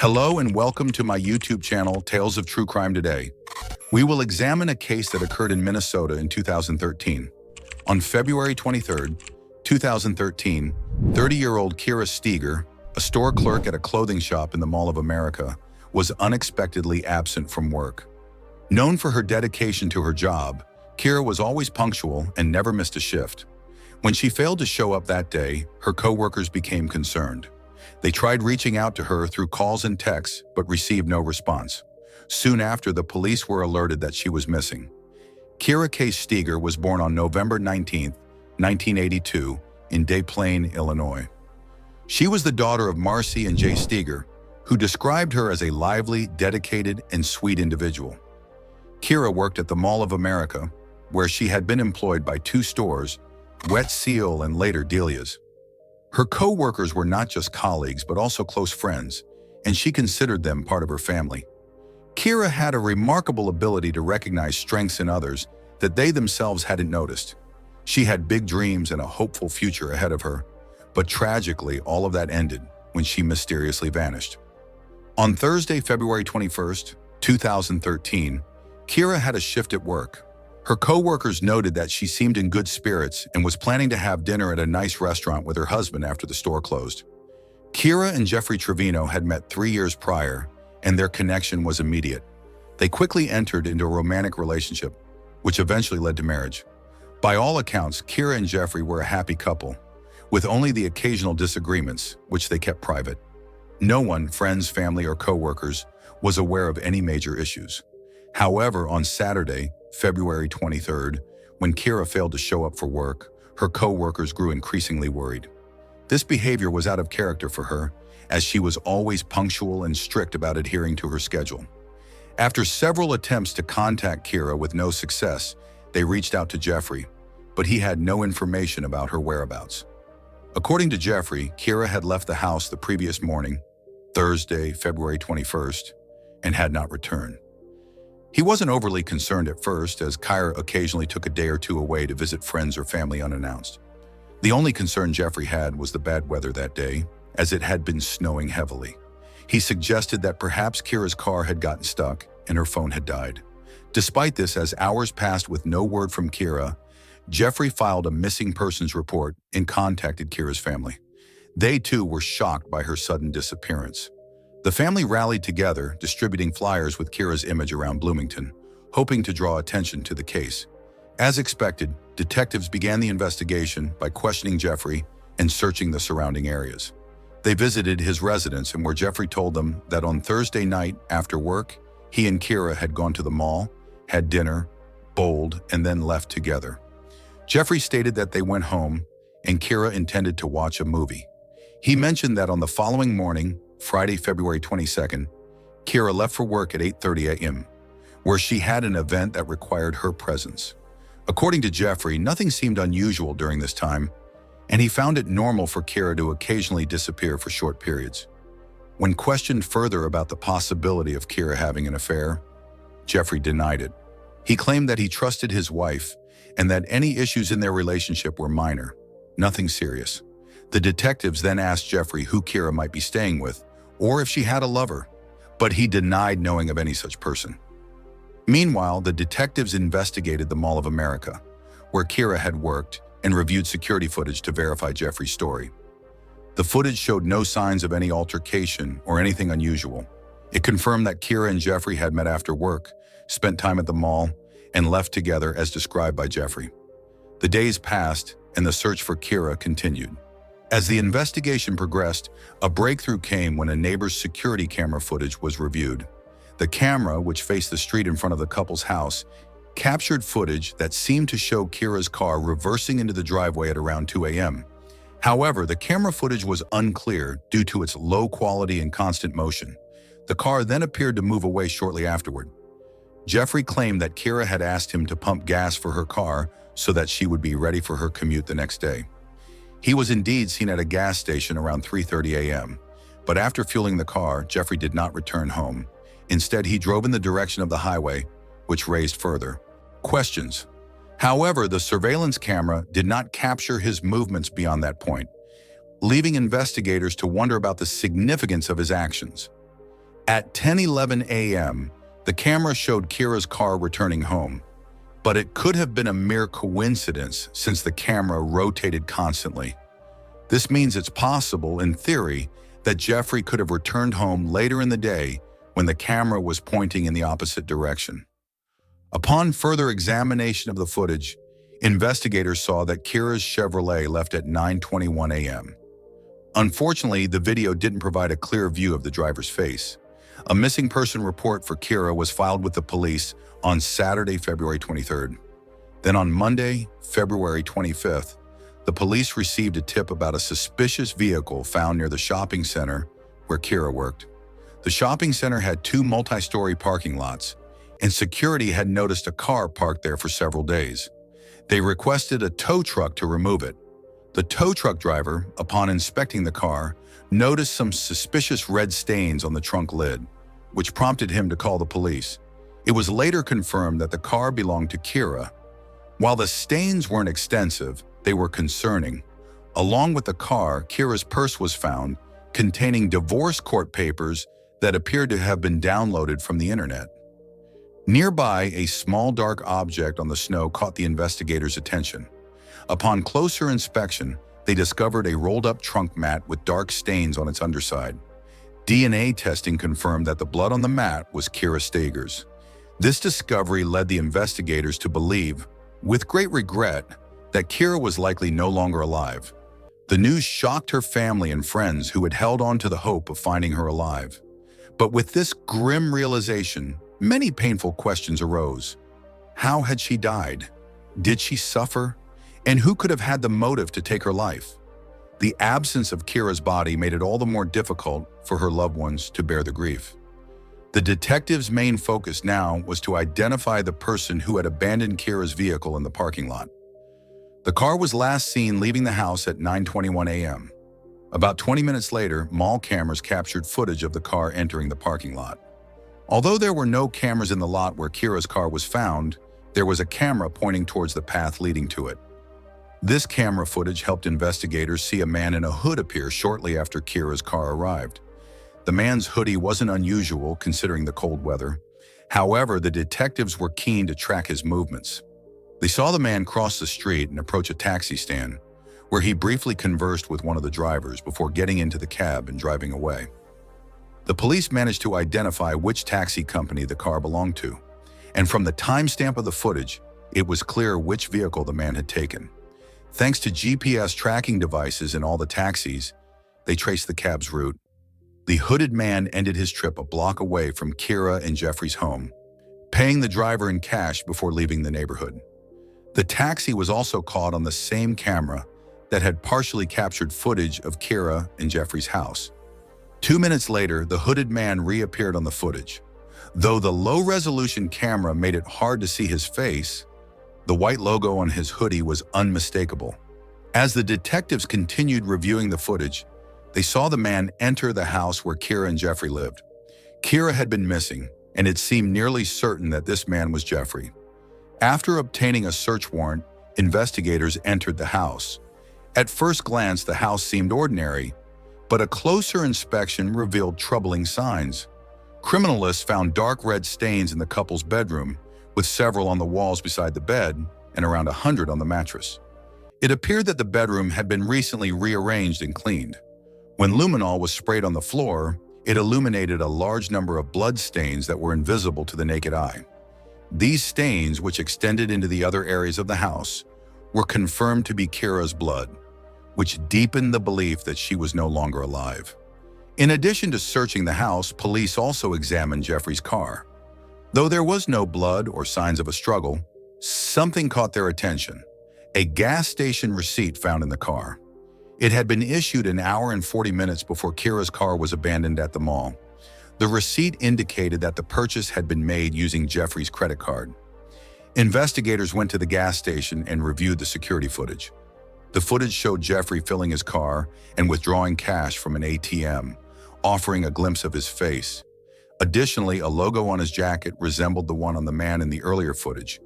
Hello and welcome to my YouTube channel, Tales of True Crime Today. We will examine a case that occurred in Minnesota in 2013. On February 23, 2013, 30-year-old Kira Steger, a store clerk at a clothing shop in the Mall of America, was unexpectedly absent from work. Known for her dedication to her job, Kira was always punctual and never missed a shift. When she failed to show up that day, her co-workers became concerned. They tried reaching out to her through calls and texts, but received no response. Soon after, the police were alerted that she was missing. Kira K. Steger was born on November 19, 1982, in Des Plaines, Illinois. She was the daughter of Marcy and Jay Steger, who described her as a lively, dedicated, and sweet individual. Kira worked at the Mall of America, where she had been employed by two stores, Wet Seal and later Delia's. Her co-workers were not just colleagues, but also close friends, and she considered them part of her family. Kira had a remarkable ability to recognize strengths in others that they themselves hadn't noticed. She had big dreams and a hopeful future ahead of her, but tragically, all of that ended when she mysteriously vanished. On Thursday, February 21, 2013, Kira had a shift at work. Her co-workers noted that she seemed in good spirits and was planning to have dinner at a nice restaurant with her husband after the store closed. Kira and Jeffrey Trevino had met 3 years prior, and their connection was immediate. They quickly entered into a romantic relationship, which eventually led to marriage. By all accounts, Kira and Jeffrey were a happy couple, with only the occasional disagreements, which they kept private. No one, friends, family, or co-workers, was aware of any major issues. However, on Saturday, February 23rd, when Kira failed to show up for work, her co-workers grew increasingly worried. This behavior was out of character for her, as she was always punctual and strict about adhering to her schedule. After several attempts to contact Kira with no success, they reached out to Jeffrey, but he had no information about her whereabouts. According to Jeffrey, Kira had left the house the previous morning, Thursday, February 21st, and had not returned. He wasn't overly concerned at first, as Kira occasionally took a day or two away to visit friends or family unannounced. The only concern Jeffrey had was the bad weather that day, as it had been snowing heavily. He suggested that perhaps Kira's car had gotten stuck and her phone had died. Despite this, as hours passed with no word from Kira, Jeffrey filed a missing persons report and contacted Kira's family. They too were shocked by her sudden disappearance. The family rallied together, distributing flyers with Kira's image around Bloomington, hoping to draw attention to the case. As expected, detectives began the investigation by questioning Jeffrey and searching the surrounding areas. They visited his residence, and where Jeffrey told them that on Thursday night after work, he and Kira had gone to the mall, had dinner, bowled, and then left together. Jeffrey stated that they went home and Kira intended to watch a movie. He mentioned that on the following morning, Friday, February 22nd, Kira left for work at 8:30 a.m., where she had an event that required her presence. According to Jeffrey, nothing seemed unusual during this time, and he found it normal for Kira to occasionally disappear for short periods. When questioned further about the possibility of Kira having an affair, Jeffrey denied it. He claimed that he trusted his wife and that any issues in their relationship were minor, nothing serious. The detectives then asked Jeffrey who Kira might be staying with, or if she had a lover, but he denied knowing of any such person. Meanwhile, the detectives investigated the Mall of America, where Kira had worked, and reviewed security footage to verify Jeffrey's story. The footage showed no signs of any altercation or anything unusual. It confirmed that Kira and Jeffrey had met after work, spent time at the mall, and left together as described by Jeffrey. The days passed, and the search for Kira continued. As the investigation progressed, a breakthrough came when a neighbor's security camera footage was reviewed. The camera, which faced the street in front of the couple's house, captured footage that seemed to show Kira's car reversing into the driveway at around 2 a.m. However, the camera footage was unclear due to its low quality and constant motion. The car then appeared to move away shortly afterward. Jeffrey claimed that Kira had asked him to pump gas for her car so that she would be ready for her commute the next day. He was indeed seen at a gas station around 3:30 a.m., but after fueling the car, Jeffrey did not return home. Instead, he drove in the direction of the highway, which raised further questions. However, the surveillance camera did not capture his movements beyond that point, leaving investigators to wonder about the significance of his actions. At 10:11 a.m., the camera showed Kira's car returning home, but it could have been a mere coincidence since the camera rotated constantly. This means it's possible, in theory, that Jeffrey could have returned home later in the day when the camera was pointing in the opposite direction. Upon further examination of the footage, investigators saw that Kira's Chevrolet left at 9:21 a.m. Unfortunately, the video didn't provide a clear view of the driver's face. A missing person report for Kira was filed with the police on Saturday, February 23rd. Then on Monday, February 25th, the police received a tip about a suspicious vehicle found near the shopping center where Kira worked. The shopping center had two multi-story parking lots, and security had noticed a car parked there for several days. They requested a tow truck to remove it. The tow truck driver, upon inspecting the car, noticed some suspicious red stains on the trunk lid, which prompted him to call the police. It was later confirmed that the car belonged to Kira. While the stains weren't extensive, they were concerning. Along with the car, Kira's purse was found, containing divorce court papers that appeared to have been downloaded from the internet. Nearby, a small dark object on the snow caught the investigators' attention. Upon closer inspection, they discovered a rolled-up trunk mat with dark stains on its underside. DNA testing confirmed that the blood on the mat was Kira Steger's. This discovery led the investigators to believe, with great regret, that Kira was likely no longer alive. The news shocked her family and friends who had held on to the hope of finding her alive. But with this grim realization, many painful questions arose. How had she died? Did she suffer? And who could have had the motive to take her life? The absence of Kira's body made it all the more difficult for her loved ones to bear the grief. The detectives' main focus now was to identify the person who had abandoned Kira's vehicle in the parking lot. The car was last seen leaving the house at 9:21 a.m. About 20 minutes later, mall cameras captured footage of the car entering the parking lot. Although there were no cameras in the lot where Kira's car was found, there was a camera pointing towards the path leading to it. This camera footage helped investigators see a man in a hood appear shortly after Kira's car arrived. The man's hoodie wasn't unusual considering the cold weather. However, the detectives were keen to track his movements. They saw the man cross the street and approach a taxi stand, where he briefly conversed with one of the drivers before getting into the cab and driving away. The police managed to identify which taxi company the car belonged to, and from the timestamp of the footage, it was clear which vehicle the man had taken. Thanks to GPS tracking devices in all the taxis, they traced the cab's route. The hooded man ended his trip a block away from Kira and Jeffrey's home, paying the driver in cash before leaving the neighborhood. The taxi was also caught on the same camera that had partially captured footage of Kira and Jeffrey's house. 2 minutes later, the hooded man reappeared on the footage. Though the low-resolution camera made it hard to see his face, the white logo on his hoodie was unmistakable. As the detectives continued reviewing the footage, they saw the man enter the house where Kira and Jeffrey lived. Kira had been missing, and it seemed nearly certain that this man was Jeffrey. After obtaining a search warrant, investigators entered the house. At first glance, the house seemed ordinary, but a closer inspection revealed troubling signs. Criminalists found dark red stains in the couple's bedroom, with several on the walls beside the bed and around 100 on the mattress. It appeared that the bedroom had been recently rearranged and cleaned. When luminol was sprayed on the floor, it illuminated a large number of blood stains that were invisible to the naked eye. These stains, which extended into the other areas of the house, were confirmed to be Kira's blood, which deepened the belief that she was no longer alive. In addition to searching the house, police also examined Jeffrey's car. Though there was no blood or signs of a struggle, something caught their attention: a gas station receipt found in the car. It had been issued an hour and 40 minutes before Kira's car was abandoned at the mall. The receipt indicated that the purchase had been made using Jeffrey's credit card. Investigators went to the gas station and reviewed the security footage. The footage showed Jeffrey filling his car and withdrawing cash from an ATM, offering a glimpse of his face. Additionally, a logo on his jacket resembled the one on the man in the earlier footage.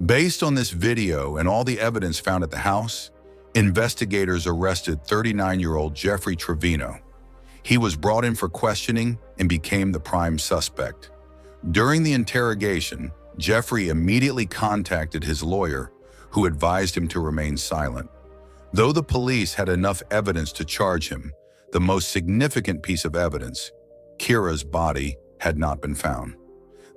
Based on this video and all the evidence found at the house, investigators arrested 39-year-old Jeffrey Trevino. He was brought in for questioning and became the prime suspect. During the interrogation, Jeffrey immediately contacted his lawyer, who advised him to remain silent. Though the police had enough evidence to charge him, the most significant piece of evidence, Kira's body, had not been found.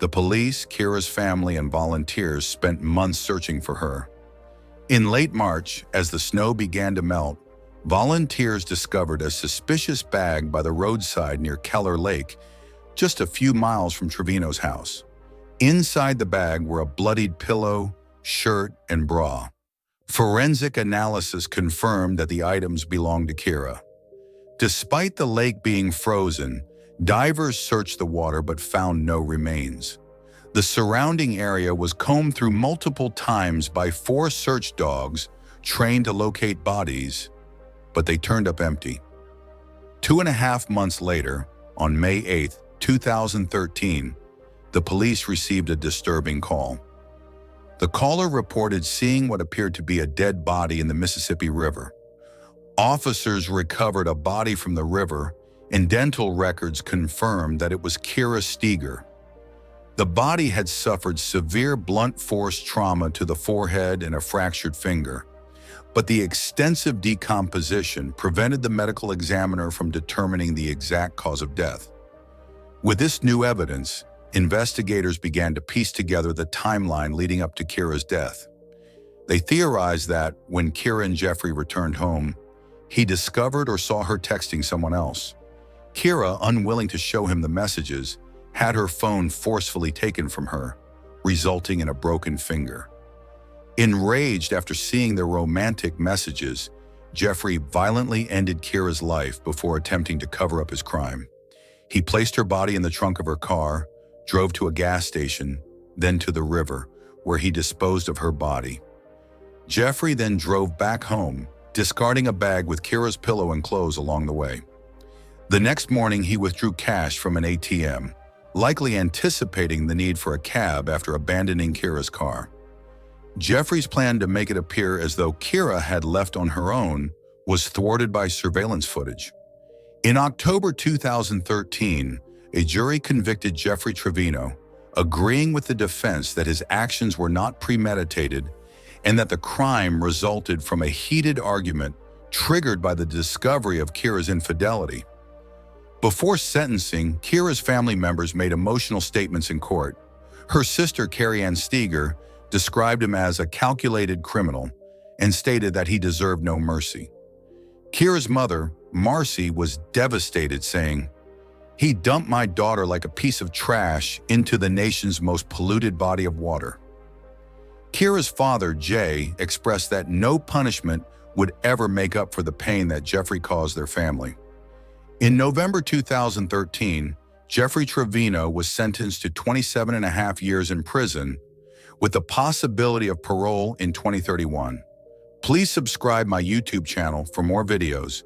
The police, Kira's family, and volunteers spent months searching for her. In late March, as the snow began to melt, volunteers discovered a suspicious bag by the roadside near Keller Lake, just a few miles from Trevino's house. Inside the bag were a bloodied pillow, shirt, and bra. Forensic analysis confirmed that the items belonged to Kira. Despite the lake being frozen, divers searched the water but found no remains. The surrounding area was combed through multiple times by 4 search dogs trained to locate bodies, but they turned up empty. 2.5 months later, on May 8, 2013, the police received a disturbing call. The caller reported seeing what appeared to be a dead body in the Mississippi River. Officers recovered a body from the river, and dental records confirmed that it was Kira Steger. The body had suffered severe blunt force trauma to the forehead and a fractured finger, but the extensive decomposition prevented the medical examiner from determining the exact cause of death. With this new evidence, investigators began to piece together the timeline leading up to Kira's death. They theorized that when Kira and Jeffrey returned home, he discovered or saw her texting someone else. Kira, unwilling to show him the messages, had her phone forcefully taken from her, resulting in a broken finger. Enraged after seeing their romantic messages, Jeffrey violently ended Kira's life before attempting to cover up his crime. He placed her body in the trunk of her car, drove to a gas station, then to the river, where he disposed of her body. Jeffrey then drove back home, discarding a bag with Kira's pillow and clothes along the way. The next morning, he withdrew cash from an ATM, likely anticipating the need for a cab after abandoning Kira's car. Jeffrey's plan to make it appear as though Kira had left on her own was thwarted by surveillance footage. In October 2013, a jury convicted Jeffrey Trevino, agreeing with the defense that his actions were not premeditated and that the crime resulted from a heated argument triggered by the discovery of Kira's infidelity. Before sentencing, Kira's family members made emotional statements in court. Her sister, Kira Steger, described him as a calculated criminal and stated that he deserved no mercy. Kira's mother, Marcy, was devastated, saying, "He dumped my daughter like a piece of trash into the nation's most polluted body of water." Kira's father, Jay, expressed that no punishment would ever make up for the pain that Jeffrey caused their family. In November 2013, Jeffrey Trevino was sentenced to 27.5 years in prison, with the possibility of parole in 2031. Please subscribe my YouTube channel for more videos